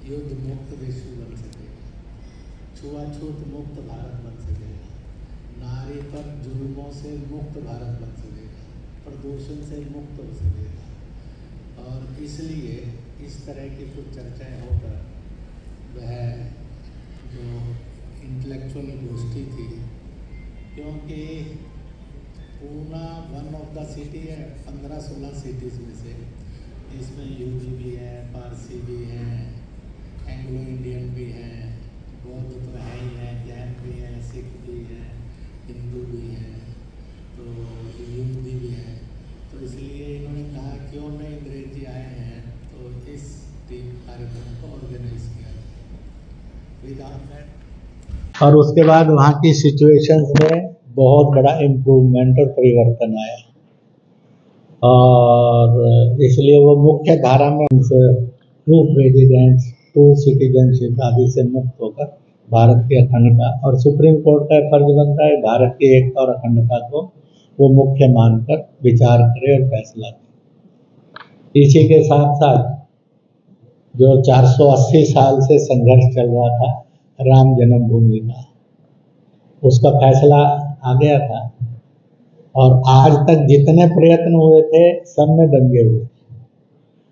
युद्ध मुक्त विश्व बन सकेगा, छुआछूत मुक्त भारत बन सकेगा, नारी पर जुल्मों से मुक्त भारत बन सकेगा, प्रदूषण से मुक्त हो सकेगा। और इसलिए इस तरह की कुछ चर्चाएं होकर वह जो इंटेलेक्चुअल गोष्ठी थी, क्योंकि Poona one of the city है 15-16 सिटीज़ में से, इसमें यूपी भी है, पारसी भी है, एंग्लो इंडियन भी है, बौद्ध तो है ही है, जैन भी है, सिख भी है, हिंदू भी है, तो यहूदी भी है। तो इसलिए इन्होंने कहा क्यों नहीं अंग्रेज जी आए हैं, तो इस कार्यक्रम को ऑर्गेनाइज किया विदाउट। और उसके बाद वहाँ की सिचुएशंस में बहुत बड़ा इम्प्रूवमेंट और परिवर्तन आया, और इसलिए वो मुख्य धारा में टू प्रेसिडेंट्स, टू सिटीजनशिप आदि से मुक्त होकर भारत की अखंडता, और सुप्रीम कोर्ट का फर्ज बनता है भारत की एकता और अखंडता को वो मुख्य मानकर विचार करे और फैसला करे। इसी के साथ साथ जो 480 साल से संघर्ष चल रहा था राम जन्मभूमि का, उसका फैसला आ गया था, और आज तक जितने प्रयत्न हुए थे सब में दंगे हुए,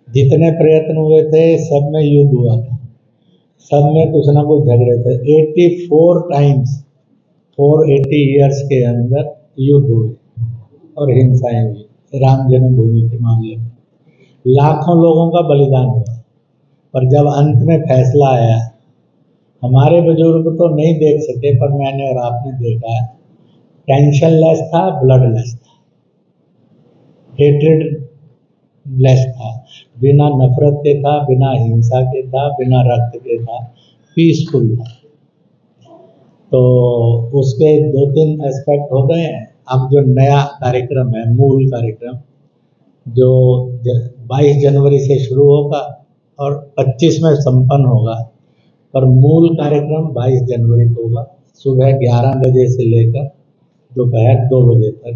जितने प्रयत्न हुए थे सब में युद्ध हुआ था, सब में कुछ ना कुछ झगड़े थे। 84 टाइम्स 480 ईयर्स के अंदर युद्ध हुए और हिंसाएं हुई राम जन्मभूमि के मामले में, लाखों लोगों का बलिदान हुआ। पर जब अंत में फैसला आया, हमारे बुजुर्ग तो नहीं देख सके, पर मैंने और आपने देखा है, टेंशन लेस था, ब्लड लेस था, हेट्रेड लेस था, बिना नफरत के था, बिना हिंसा के था, बिना रक्त के था, पीसफुल था। तो उसके 2-3 एस्पेक्ट हो गए हैं। अब जो नया कार्यक्रम है, मूल कार्यक्रम, जो 22 जनवरी से शुरू होगा और 25 में संपन्न होगा, पर मूल कार्यक्रम 22 जनवरी को होगा, सुबह 11 बजे से लेकर दोपहर 2 बजे तक।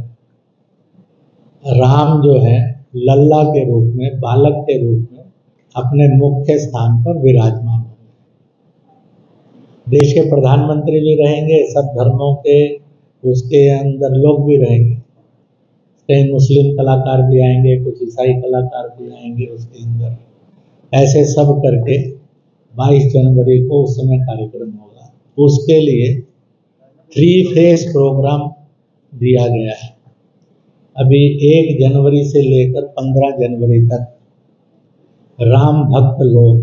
राम जो है लल्ला के रूप में, बालक के रूप में अपने मुख्य स्थान पर विराजमान होंगे। देश के प्रधानमंत्री भी रहेंगे, सब धर्मों के उसके अंदर लोग भी रहेंगे, कई मुस्लिम कलाकार भी आएंगे, कुछ ईसाई कलाकार भी आएंगे उसके अंदर। ऐसे सब करके 22 जनवरी को उस समय कार्यक्रम होगा। उसके लिए 3 फेज प्रोग्राम दिया गया है। अभी 1 जनवरी से लेकर 15 जनवरी तक राम भक्त लोग,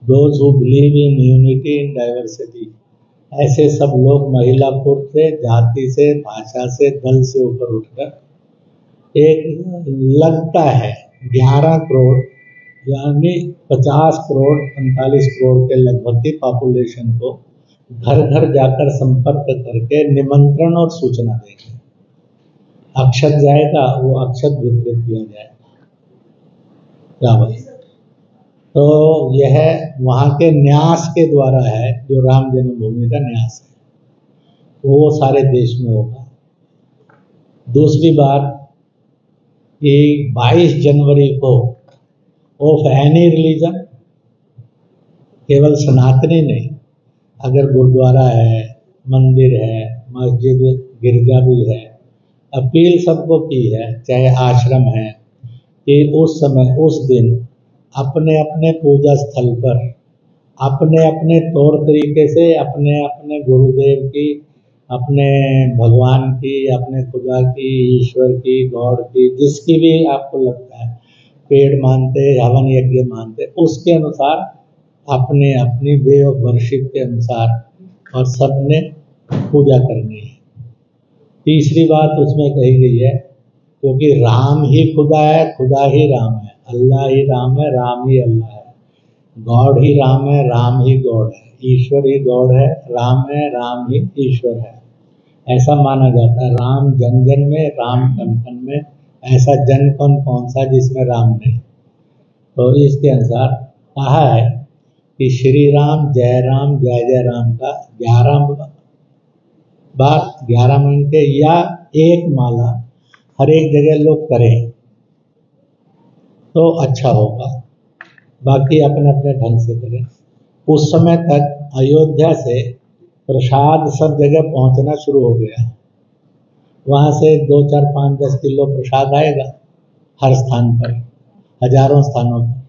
those who believe in unity in diversity, ऐसे सब लोग महिला पुरुष से, जाति से, भाषा से, दल से ऊपर उठकर एक लगता है 11 करोड़ यानी 50 करोड़ 45 करोड़ के लगभग की पॉपुलेशन को घर घर जाकर संपर्क करके निमंत्रण और सूचना देंगे। अक्षत जाएगा, वो अक्षत वितरित किया जाएगा। क्या भाई? तो यह वहाँ के न्यास के द्वारा है, जो राम जन्मभूमि का न्यास है, वो सारे देश में होगा। दूसरी बात कि 22 जनवरी को ऑफ एनी रिलीजन, केवल सनातनी नहीं, अगर गुरुद्वारा है, मंदिर है, मस्जिद, गिरजा भी है, अपील सबको की है, चाहे आश्रम है, कि उस समय उस दिन अपने अपने पूजा स्थल पर अपने अपने तौर तरीके से अपने अपने गुरुदेव की, अपने भगवान की, अपने खुदा की, ईश्वर की, गॉड की, जिसकी भी आपको लगता है, पेड़ मानते, हवन यज्ञ मानते, उसके अनुसार अपने अपनी वे ऑफ वर्शिप के अनुसार और सबने पूजा करनी है। तीसरी बात उसमें कही गई है, क्योंकि राम ही खुदा है, खुदा ही राम है, अल्लाह ही राम है, राम ही अल्लाह है, गॉड ही राम है, राम ही गॉड है, ईश्वर ही गॉड है, राम है, राम ही ईश्वर है, ऐसा माना जाता है। राम जन जन में, राम कन कन में, ऐसा जन कौन सा जिसमें राम नहीं। तो इसके अनुसार कहा है कि श्री राम जय राम का 11 बार 11 मिनट या एक माला हर एक जगह लोग करें तो अच्छा होगा। बाकी अपने अपने ढंग से करें। उस समय तक अयोध्या से प्रसाद सब जगह पहुंचना शुरू हो गया है। वहाँ से 2, 4, 5, 10 किलो प्रसाद आएगा हर स्थान पर, हजारों स्थानों पर।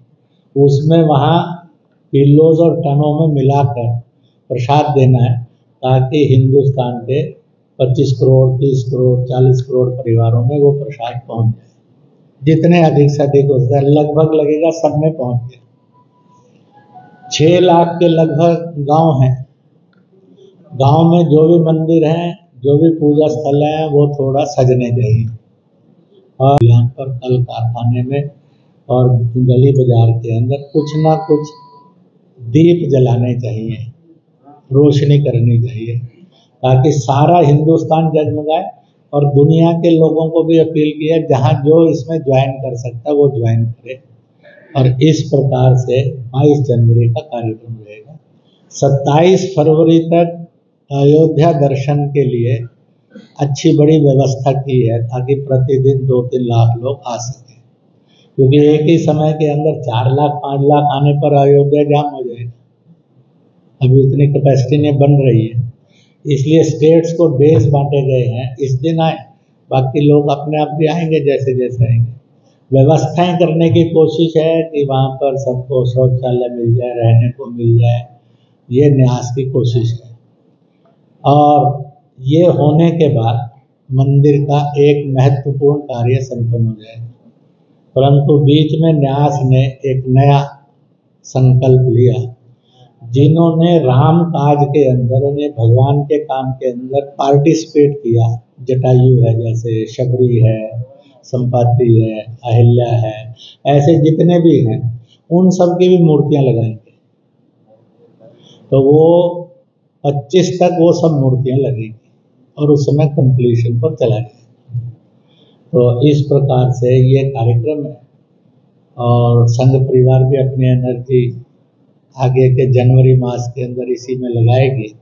उसमें वहाँ किलोज और टनों में मिलाकर प्रसाद देना है, ताकि हिंदुस्तान के 25 करोड़, 30 करोड़, 40 करोड़ परिवारों में वो प्रसाद पहुँच जाए। जितने अधिक से अधिक हो जाए, लगभग लगेगा सब में पहुँच गया। 6 लाख के लगभग गांव हैं। गांव में जो भी मंदिर हैं, जो भी पूजा स्थल हैं, वो थोड़ा सजने चाहिए। और यहाँ पर कल कारखाने में और गली बाजार के अंदर कुछ ना कुछ दीप जलाने चाहिए, रोशनी करनी चाहिए, ताकि सारा हिंदुस्तान जगमगाए। और दुनिया के लोगों को भी अपील किया, जहाँ जो इसमें ज्वाइन कर सकता है वो ज्वाइन करे। और इस प्रकार से 22 जनवरी का कार्यक्रम रहेगा। 27 फरवरी तक अयोध्या दर्शन के लिए अच्छी बड़ी व्यवस्था की है, ताकि प्रतिदिन 2-3 लाख लोग आ सकें। क्योंकि एक ही समय के अंदर 4 लाख 5 लाख आने पर अयोध्या जाम हो जाएगा। अभी उतनी कैपेसिटी नहीं बन रही है, इसलिए स्टेट्स को डेज बांटे गए हैं। इस दिन आए, बाकी लोग अपने आप भी आएंगे जैसे जैसे आएंगे। व्यवस्थाएं करने की कोशिश है कि वहाँ पर सबको शौचालय मिल जाए, रहने को मिल जाए, ये न्यास की कोशिश है। और ये होने के बाद मंदिर का एक महत्वपूर्ण कार्य संपन्न हो जाएगा। परंतु बीच में न्यास ने एक नया संकल्प लिया। जिन्होंने राम काज के अंदर, उन्हें भगवान के काम के अंदर पार्टिसिपेट किया, जटायु है, जैसे शबरी है, संपाति है, अहिल्या है, ऐसे जितने भी हैं, उन सब की भी मूर्तियां लगाएंगे। तो वो 25 तक वो सब मूर्तियां लगेंगी और उस समय कंप्लीशन पर चला जाएगा। तो इस प्रकार से ये कार्यक्रम है। और संघ परिवार भी अपनी एनर्जी आगे के जनवरी मास के अंदर इसी में लगाएगी।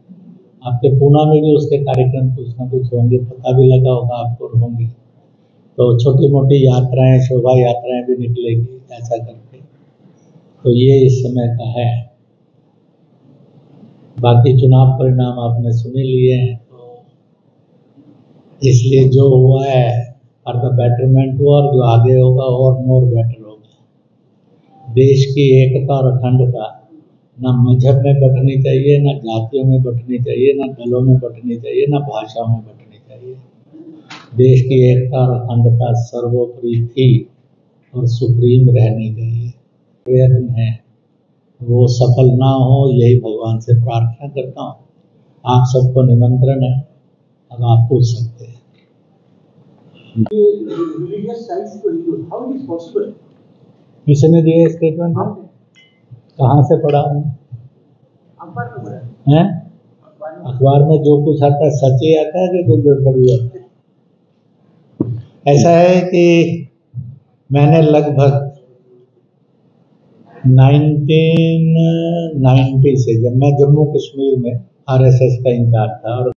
आपके पूना में भी उसके कार्यक्रम कुछ ना कुछ होंगे, पता भी लगा होगा आपको, होंगे। तो छोटी मोटी यात्राएं, शोभा यात्राएं भी निकलेगी ऐसा करके। तो ये इस समय का है। बाकी चुनाव परिणाम आपने सुन ही लिए हैं, तो इसलिए जो हुआ है फॉर द बेटरमेंट हुआ, और जो आगे होगा और मोर बेटर होगा। देश की एकता और अखंडता ना मजहब में बंटनी चाहिए, ना जातियों में बंटनी चाहिए, ना दलों में बंटनी चाहिए, ना भाषाओं में बंटनी चाहिए। देश की एकता और अखंडता सर्वोपरि थी और सुप्रीम रहनी चाहिए। प्रयत्न है वो सफल ना हो, यही भगवान से प्रार्थना करता हूँ। आप सबको निमंत्रण है, अब आप पूछ सकते हैं। किसने दिया स्टेटमेंट? कहाँ से पढ़ा है? अखबार में जो कुछ आता है सच ही आता है कि कुछ गड़बड़ी आता है? ऐसा है कि मैंने लगभग 1990 से, जब मैं जम्मू कश्मीर में आरएसएस का इंचार्ज था, और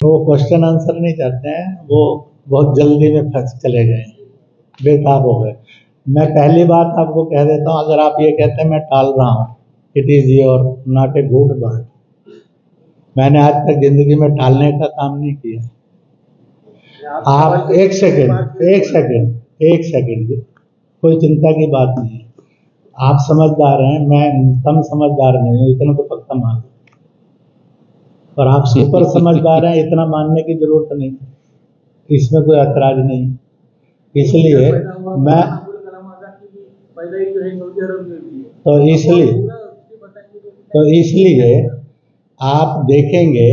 वो क्वेश्चन आंसर नहीं चाहते हैं, वो बहुत जल्दी में फंस चले गए, बेताब हो गए। मैं पहली बात आपको कह देता हूँ, अगर आप ये कहते हैं मैं टाल रहा हूँ, it is your not a good word. मैंने आज तक जिंदगी में टालने का काम नहीं किया। आप एक सेकंड, कोई चिंता की बात नहीं है। आप समझदार हैं, मैं कम समझदार नहीं हूँ, इतना तो पक्का मान लो। और आप सुपर समझदार हैं, इतना मानने की जरूरत नहीं, इसमें कोई ऐतराज नहीं। इसलिए मैं तो इसलिए आप देखेंगे,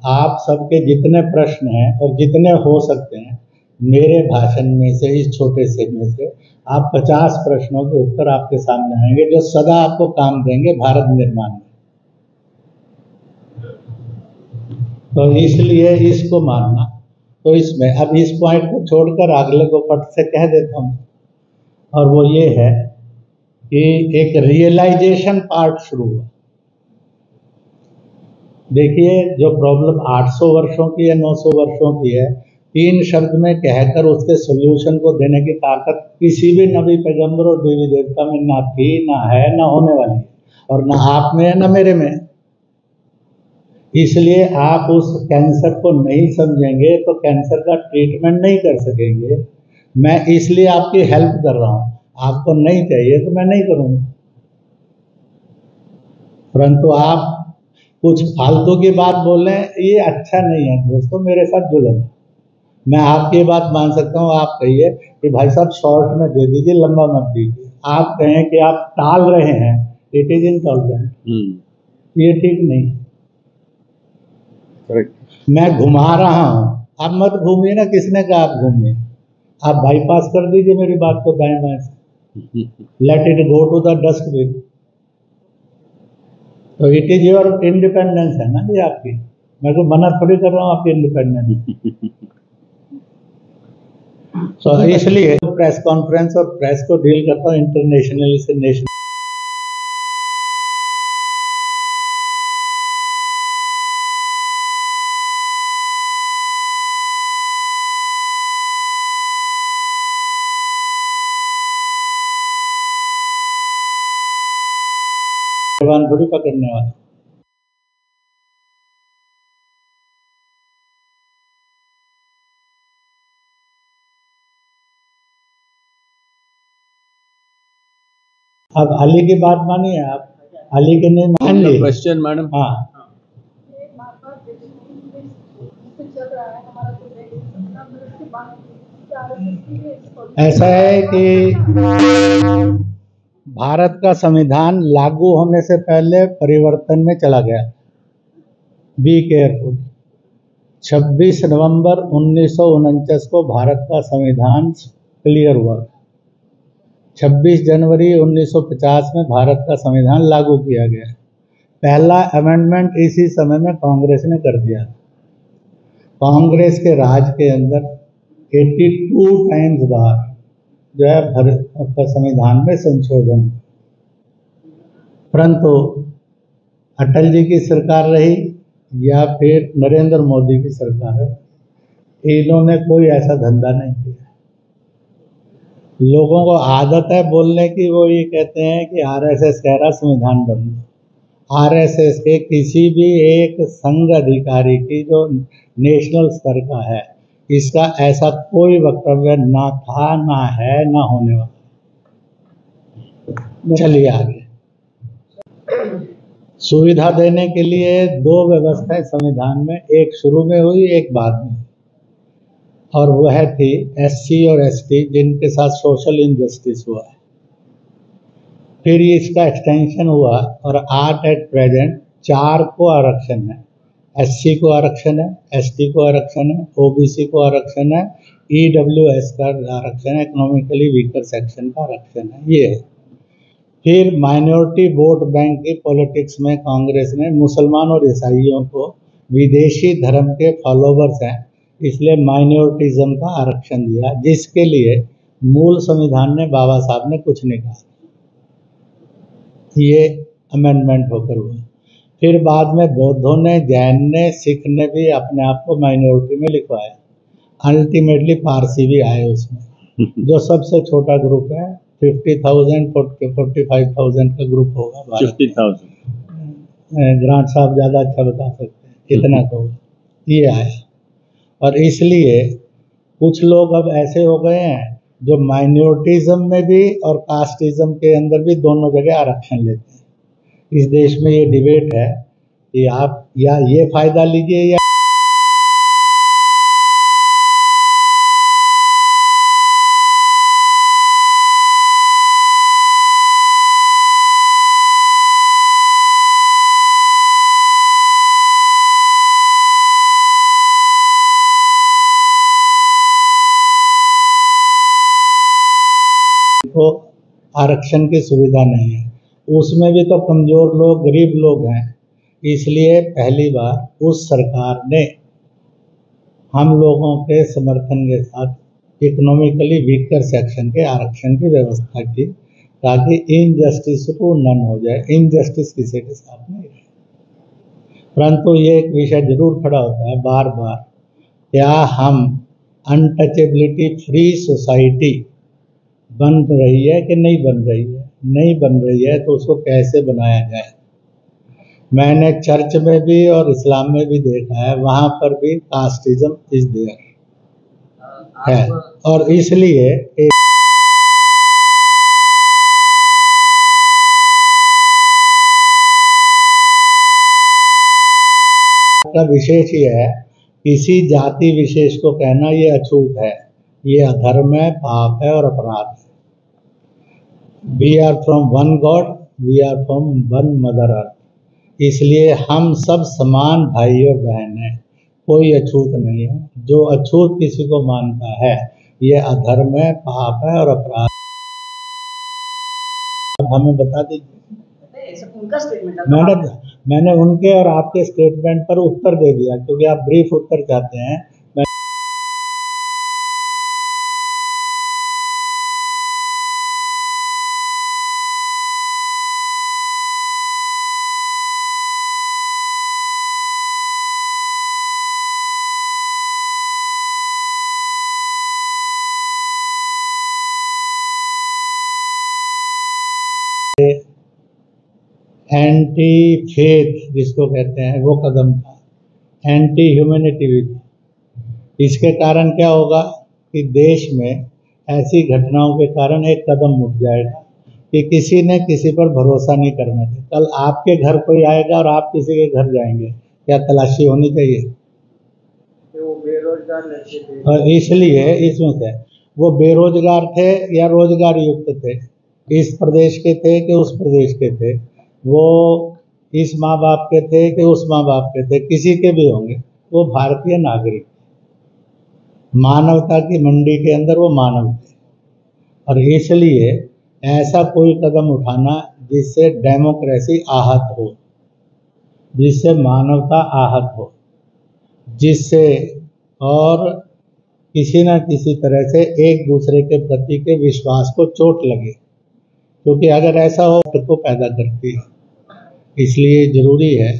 आप सबके जितने प्रश्न हैं और जितने हो सकते हैं मेरे भाषण में से, इस छोटे से में से आप 50 प्रश्नों के उत्तर आपके सामने आएंगे जो सदा आपको काम देंगे भारत निर्माण में। तो इसलिए इसको मानना। तो इसमें अब इस पॉइंट को छोड़कर अगले को फट से कह देता हूँ, और वो ये है कि एक रियलाइजेशन पार्ट शुरू हुआ। देखिए, जो प्रॉब्लम 800 वर्षों की या 900 वर्षों की है, 3 शब्द में कहकर उसके सॉल्यूशन को देने की ताकत किसी भी नबी, पैगंबर और देवी देवता में ना थी, ना है, ना होने वाली है, और ना आप में है, ना मेरे में। इसलिए आप उस कैंसर को नहीं समझेंगे तो कैंसर का ट्रीटमेंट नहीं कर सकेंगे। मैं इसलिए आपकी हेल्प कर रहा हूँ, आपको नहीं चाहिए तो मैं नहीं करूँगा। परंतु आप कुछ फालतू की बात बोलें, ये अच्छा नहीं है दोस्तों, मेरे साथ जुल्म है। मैं आपकी बात मान सकता हूँ, आप कहिए कि भाई साहब शॉर्ट में दे दीजिए, लंबा मत दीजिए। आप कहें कि आप टाल रहे हैं, इट इज इनटॉलरेंट, ये ठीक नहीं। मैं घुमा रहा हूँ, आप मत घूमिए ना, किसने कहा आप घूमिए? आप बाईपास कर दीजिए मेरी बात को दाएं बाएं से, let it go to the dustbin. तो इट इज योर इंडिपेंडेंस है ना ये आपकी, मैं तो मना थोड़ी कर रहा हूँ आपकी इंडिपेंडेंस। तो इसलिए प्रेस कॉन्फ्रेंस और प्रेस को डील करता हूँ इंटरनेशनली से नेशनल। थोड़ी पकड़ने वाला। अब अली की बात मानिए आप, अली के नहीं मानिए। Question madam. हाँ, ऐसा है कि भारत का संविधान लागू होने से पहले परिवर्तन में चला गया। Be careful. 26 नवंबर 1949 को भारत का संविधान क्लियर हुआ। 26 जनवरी 1950 में भारत का संविधान लागू किया गया। पहला अमेंडमेंट इसी समय में कांग्रेस ने कर दिया। कांग्रेस के राज के अंदर 82 टाइम्स बार जो है भारत का संविधान में संशोधन। परंतु अटल जी की सरकार रही या फिर नरेंद्र मोदी की सरकार है, इन्होंने कोई ऐसा धंधा नहीं किया। लोगों को आदत है बोलने की, वो ये कहते हैं कि आरएसएस कह रहा संविधान बदलो। आरएसएस के किसी भी एक संघ अधिकारी की जो नेशनल स्तर का है, इसका ऐसा कोई वक्तव्य ना था, ना है, ना होने वाला। चलिए आगे। सुविधा देने के लिए 2 व्यवस्थाएं संविधान में, एक शुरू में हुई, एक बाद में, और वह थी एससी और एसटी जिनके साथ सोशल इनजस्टिस हुआ है। फिर इसका एक्सटेंशन हुआ और आज एट प्रेजेंट 4 को आरक्षण है। एससी को आरक्षण है, एसटी को आरक्षण है, ओबीसी को आरक्षण है, ईडब्ल्यूएस का आरक्षण है, इकोनॉमिकली वीकर सेक्शन का आरक्षण है, ये है। फिर माइनॉरिटी वोट बैंक की पॉलिटिक्स में कांग्रेस ने मुसलमान और ईसाइयों को विदेशी धर्म के फॉलोवर्स हैं इसलिए माइनॉरिटिज्म का आरक्षण दिया, जिसके लिए मूल संविधान ने, बाबा साहब ने कुछ नहीं कहा। ये अमेंडमेंट होकर हुआ। फिर बाद में बौद्धों ने, जैन ने, सिख ने भी अपने आप को माइनॉरिटी में लिखवाया। अल्टीमेटली पारसी भी आए उसमें, जो सबसे छोटा ग्रुप है। 50,000 45,000 का ग्रुप होगा भारत। 50,000 ग्रांट साहब ज़्यादा अच्छा बता सकते हैं कितना का होगा। ये आया, और इसलिए कुछ लोग अब ऐसे हो गए हैं जो माइनॉरिटीज़म में भी और कास्टिज़म के अंदर भी दोनों जगह आरक्षण लेते हैं। इस देश में ये डिबेट है कि आप या ये फ़ायदा लीजिए या को आरक्षण की सुविधा नहीं है। उसमें भी तो कमज़ोर लोग, गरीब लोग हैं। इसलिए पहली बार उस सरकार ने हम लोगों के समर्थन के साथ इकोनॉमिकली वीकर सेक्शन के आरक्षण की व्यवस्था की, ताकि इनजस्टिस को नन हो जाए। इनजस्टिस किसी के साथ नहीं रहे। परंतु ये एक विषय जरूर खड़ा होता है बार बार, क्या हम अनटचेबिलिटी फ्री सोसाइटी बन रही है कि नहीं बन रही है? नहीं बन रही है तो उसको कैसे बनाया जाए। मैंने चर्च में भी और इस्लाम में भी देखा है, वहाँ पर भी कास्टिज्म इज देयर है। और इसलिए का विशेष ये है, किसी जाति विशेष को कहना ये अछूत है, ये अधर्म है, पाप है और अपराध है। We are from one God, we are from one mother earth. इसलिए हम सब समान भाई और बहन हैं, कोई अछूत नहीं है। जो अछूत किसी को मानता है, ये अधर्म है, पाप है और अपराध। अब हमें बता दीजिए। उनका स्टेटमेंट मैंने उनके और आपके स्टेटमेंट पर उत्तर दे दिया, क्योंकि आप ब्रीफ उत्तर चाहते हैं। एंटी फेथ जिसको कहते हैं वो कदम था, एंटी ह्यूमैनिटी भी था। इसके कारण क्या होगा कि देश में ऐसी घटनाओं के कारण एक कदम उठ जाएगा कि किसी ने किसी पर भरोसा नहीं करना चाहिए। कल आपके घर कोई आएगा और आप किसी के घर जाएंगे, क्या तलाशी होनी चाहिए? वो बेरोजगार लड़के थे, और इसलिए इसमें से वो बेरोजगार थे या रोजगार युक्त थे, इस प्रदेश के थे कि उस प्रदेश के थे, वो इस माँ बाप के थे कि उस माँ बाप के थे, किसी के भी होंगे, वो भारतीय नागरिक, मानवता की मंडी के अंदर वो मानव थे। और इसलिए ऐसा कोई कदम उठाना जिससे डेमोक्रेसी आहत हो, जिससे मानवता आहत हो, जिससे और किसी न किसी तरह से एक दूसरे के प्रति के विश्वास को चोट लगे, क्योंकि अगर ऐसा हो तो पैदा करती है। इसलिए ज़रूरी है,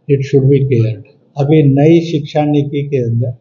इट शुड बी केयर्ड। अभी नई शिक्षा नीति के अंदर